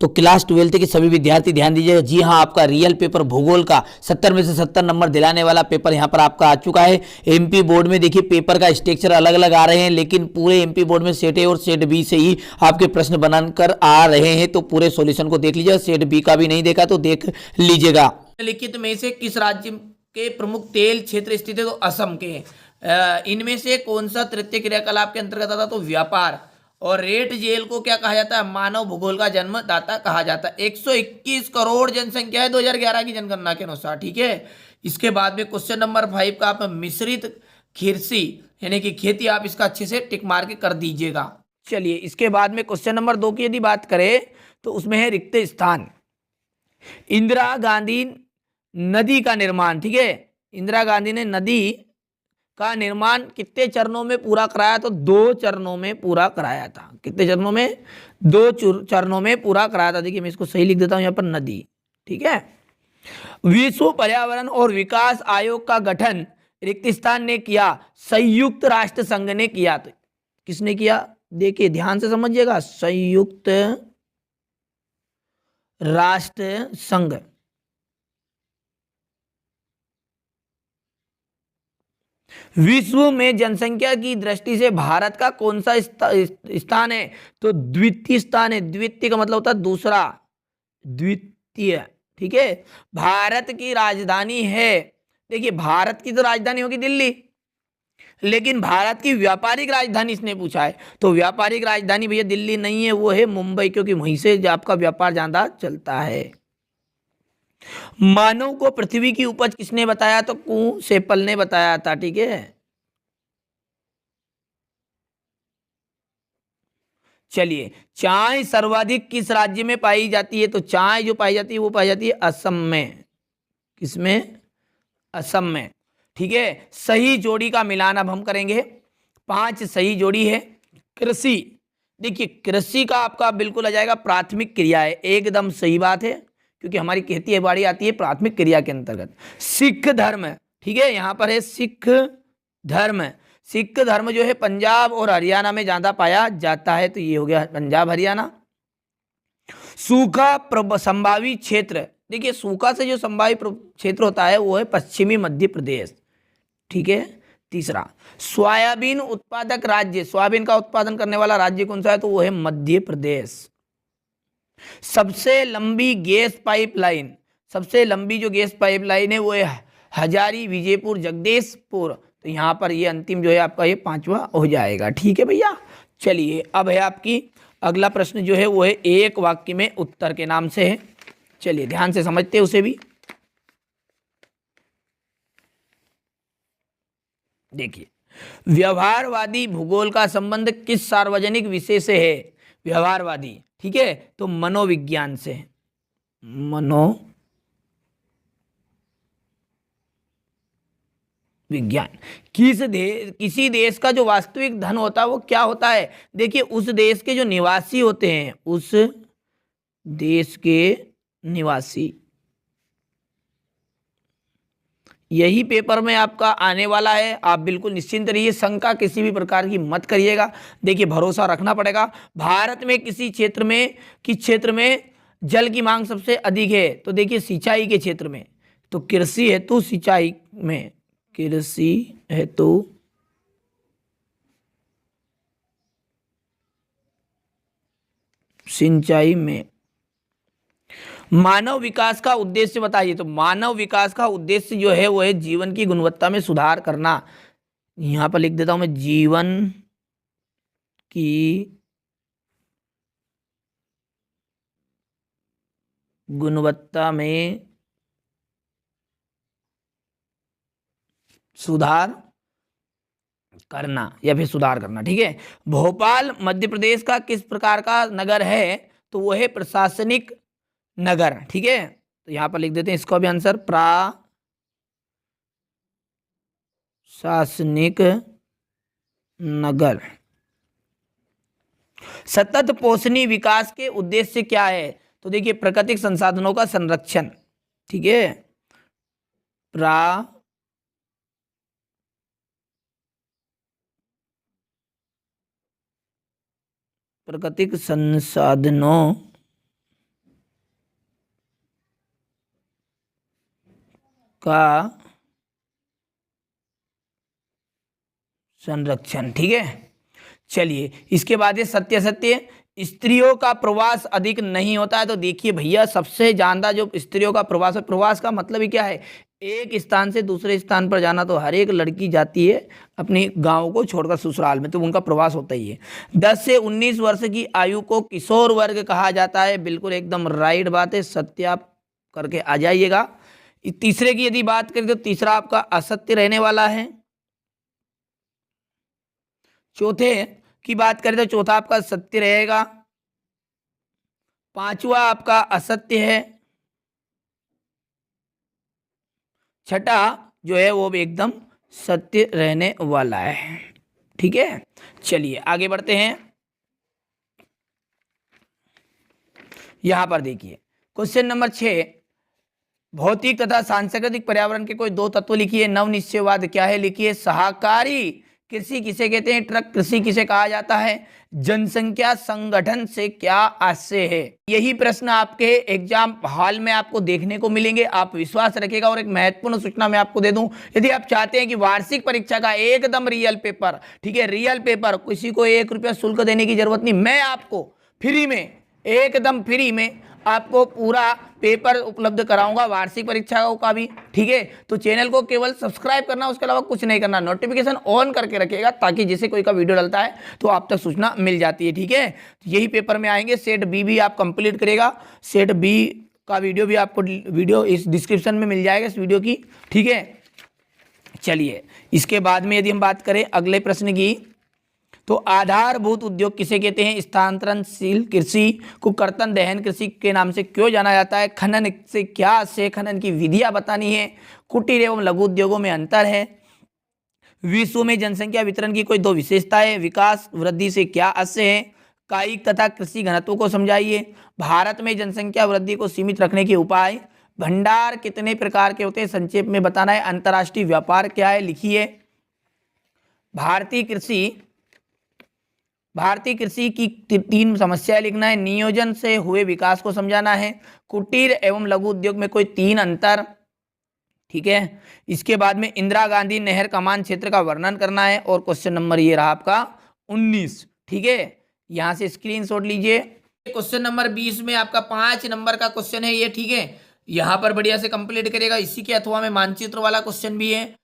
तो class 12th के सभी विद्यार्थी ध्यान दीजिएगा। जी हाँ, आपका रियल पेपर भूगोल का 70 में से 70 नंबर दिलाने वाला पेपर यहाँ पर आपका आ चुका है। एमपी बोर्ड में देखिए पेपर का स्ट्रक्चर अलग अलग आ रहे हैं, लेकिन पूरे एमपी बोर्ड में सेट ए और सेट बी से ही आपके प्रश्न बनाकर आ रहे हैं। तो पूरे सॉल्यूशन को देख लीजिएगा, सेट बी का भी नहीं देखा तो देख लीजिएगा। निम्नलिखित में से किस राज्य के प्रमुख तेल क्षेत्र स्थित है? तो असम के। इनमें से कौन सा तृतीय क्रियाकलाप के अंतर्गत आता? तो व्यापार। और रेड जेल को क्या कहा जाता है? मानव भूगोल का जन्मदाता कहा जाता है। 121 करोड़ जनसंख्या है 2011 की जनगणना के अनुसार, ठीक है। इसके बाद में क्वेश्चन नंबर 5 का आप मिश्रित कृषि यानी कि खेती, आप इसका अच्छे से टिक मार के कर दीजिएगा। चलिए, इसके बाद में क्वेश्चन नंबर 2 की यदि बात करें तो उसमें है रिक्त स्थान। इंदिरा गांधी नदी का निर्माण, ठीक है, इंदिरा गांधी ने नदी का निर्माण कितने चरणों में पूरा कराया? तो 2 चरणों में पूरा कराया था। कितने चरणों में? 2 चरणों में पूरा कराया था। देखिए मैं इसको सही लिख देता हूं यहाँ पर, नदी, ठीक है। विश्व पर्यावरण और विकास आयोग का गठन रिक्त स्थान ने किया? संयुक्त राष्ट्र संघ ने किया। तो किसने किया? देखिए ध्यान से समझिएगा, संयुक्त राष्ट्र संघ। विश्व में जनसंख्या की दृष्टि से भारत का कौन सा स्थान है? तो द्वितीय स्थान है। द्वितीय का मतलब होता है दूसरा, द्वितीय, ठीक है। भारत की राजधानी है, देखिए भारत की तो राजधानी होगी दिल्ली, लेकिन भारत की व्यापारिक राजधानी इसने पूछा है। तो व्यापारिक राजधानी भैया दिल्ली नहीं है, वो है मुंबई, क्योंकि वहीं से आपका व्यापार ज्यादा चलता है। मानव को पृथ्वी की उपज किसने बताया? तो कु सेपल ने बताया था, ठीक है। चलिए, चाय सर्वाधिक किस राज्य में पाई जाती है? तो चाय जो पाई जाती है वो पाई जाती है असम में। किसमें? असम में, ठीक है। सही जोड़ी का मिलान अब हम करेंगे। 5 सही जोड़ी है। कृषि, देखिए कृषि का आपका बिल्कुल आ जाएगा प्राथमिक क्रिया है, एकदम सही बात है, क्योंकि हमारी खेती बाड़ी आती है प्राथमिक क्रिया के अंतर्गत। सिख धर्म, ठीक है, यहां पर है सिख धर्म। सिख धर्म जो है पंजाब और हरियाणा में ज्यादा पाया जाता है, तो ये हो गया पंजाब हरियाणा। सूखा संभावी क्षेत्र, देखिए सूखा से जो संभावी क्षेत्र होता है वो है पश्चिमी मध्य प्रदेश, ठीक है। तीसरा, सोयाबीन उत्पादक राज्य, सोयाबीन का उत्पादन करने वाला राज्य कौन सा है? तो वो है मध्य प्रदेश। सबसे लंबी गैस पाइपलाइन, सबसे लंबी जो गैस पाइपलाइन है वो है हजारी विजयपुर जगदीशपुर। तो यहाँ पर ये अंतिम जो है आपका ये 5वां हो जाएगा, ठीक है भैया। चलिए अब है आपकी अगला प्रश्न जो है वो है एक वाक्य में उत्तर के नाम से है। चलिए ध्यान से समझते हैं उसे भी। देखिए, व्यवहारवादी भूगोल का संबंध किस सार्वजनिक विषय से है? व्यवहारवादी, ठीक है, तो मनोविज्ञान से। विज्ञान। किसी देश का जो वास्तविक धन होता है वो क्या होता है? देखिए उस देश के जो निवासी होते हैं, उस देश के निवासी, यही पेपर में आपका आने वाला है। आप बिल्कुल निश्चिंत रहिए, शंका किसी भी प्रकार की मत करिएगा। देखिए भरोसा रखना पड़ेगा। भारत में किस क्षेत्र में जल की मांग सबसे अधिक है? तो देखिए सिंचाई के क्षेत्र में। तो कृषि हेतु सिंचाई में, कृषि हेतु सिंचाई में। मानव विकास का उद्देश्य बताइए? तो मानव विकास का उद्देश्य जो है वो है जीवन की गुणवत्ता में सुधार करना। यहां पर लिख देता हूं मैं, जीवन की गुणवत्ता में सुधार करना या फिर सुधार करना, ठीक है। भोपाल मध्य प्रदेश का किस प्रकार का नगर है? तो वो है प्रशासनिक नगर, ठीक है। तो यहां पर लिख देते हैं इसका भी आंसर, प्रशासनिक नगर। सतत पोषणी विकास के उद्देश्य क्या है? तो देखिए प्राकृतिक संसाधनों का संरक्षण, ठीक है। प्राकृतिक संसाधनों का संरक्षण। ठीक है, चलिए इसके बाद है सत्य सत्य। स्त्रियों का प्रवास अधिक नहीं होता है। तो देखिए भैया, सबसे ज्यादा जो स्त्रियों का प्रवास है, प्रवास का मतलब ही क्या है, एक स्थान से दूसरे स्थान पर जाना। तो हर एक लड़की जाती है अपने गांव को छोड़कर ससुराल में, तो उनका प्रवास होता ही है। 10 से 19 वर्ष की आयु को किशोर वर्ग कहा जाता है। बिल्कुल एकदम राइट बात है, सत्य आप करके आ जाइएगा। तीसरे की यदि बात करें तो तीसरा आपका असत्य रहने वाला है। चौथे की बात करें तो चौथा आपका सत्य रहेगा। पांचवा आपका असत्य है। छठा जो है वो भी एकदम सत्य रहने वाला है। ठीक है, चलिए आगे बढ़ते हैं। यहां पर देखिए क्वेश्चन नंबर 6, भौतिक तथा सांस्कृतिक पर्यावरण के कोई दो तत्व लिखिए। नव निश्चयवाद क्या है लिखिए। सहकारी कृषि किसे कहते हैं, ट्रक कृषि किसे कहा जाता है, जनसंख्या संगठन से क्या आशय है। यही प्रश्न आपके एग्जाम हॉल में आपको देखने को मिलेंगे, आप विश्वास रखिएगा। और एक महत्वपूर्ण सूचना मैं आपको दे दूं, यदि आप चाहते हैं कि वार्षिक परीक्षा का एकदम रियल पेपर, ठीक है, रियल पेपर, किसी को 1 रुपया शुल्क देने की जरूरत नहीं, मैं आपको फ्री में, एकदम फ्री में आपको पूरा पेपर उपलब्ध कराऊंगा वार्षिक परीक्षा का भी। ठीक है, तो चैनल को केवल सब्सक्राइब करना, उसके अलावा कुछ नहीं करना, नोटिफिकेशन ऑन करके रखिएगा ताकि जैसे कोई का वीडियो डलता है तो आप तक सूचना मिल जाती है। ठीक है, यही पेपर में आएंगे। सेट बी भी आप कंप्लीट करेगा, सेट बी का वीडियो भी आपको, वीडियो इस डिस्क्रिप्शन में मिल जाएगा इस वीडियो की। ठीक है, चलिए इसके बाद में यदि हम बात करें अगले प्रश्न की, तो आधारभूत उद्योग किसे कहते हैं। स्थानांतरणशील कृषि को कर्तन दहन कृषि के नाम से क्यों जाना जाता है। खनन से क्या आशय, खनन की विधियां बतानी है। कुटीर एवं लघु उद्योगों में अंतर है। विश्व में जनसंख्या वितरण की कोई दो विशेषताएं। विकास वृद्धि से क्या आशय है। कायिक तथा कृषि घनत्व को समझाइए। भारत में जनसंख्या वृद्धि को सीमित रखने के उपाय। भंडार कितने प्रकार के होते हैं, संक्षेप में बताना है। अंतर्राष्ट्रीय व्यापार क्या है लिखिए। भारतीय कृषि की 3 समस्याएं लिखना है। नियोजन से हुए विकास को समझाना है। कुटीर एवं लघु उद्योग में कोई 3 अंतर। ठीक है, इसके बाद में इंदिरा गांधी नहर कमान क्षेत्र का वर्णन करना है। और क्वेश्चन नंबर ये रहा आपका 19। ठीक है, यहां से स्क्रीनशॉट लीजिए। क्वेश्चन नंबर 20 में आपका 5 नंबर का क्वेश्चन है ये। ठीक है, यहां पर बढ़िया से कंप्लीट करेगा। इसी के अथवा में मानचित्र वाला क्वेश्चन भी है।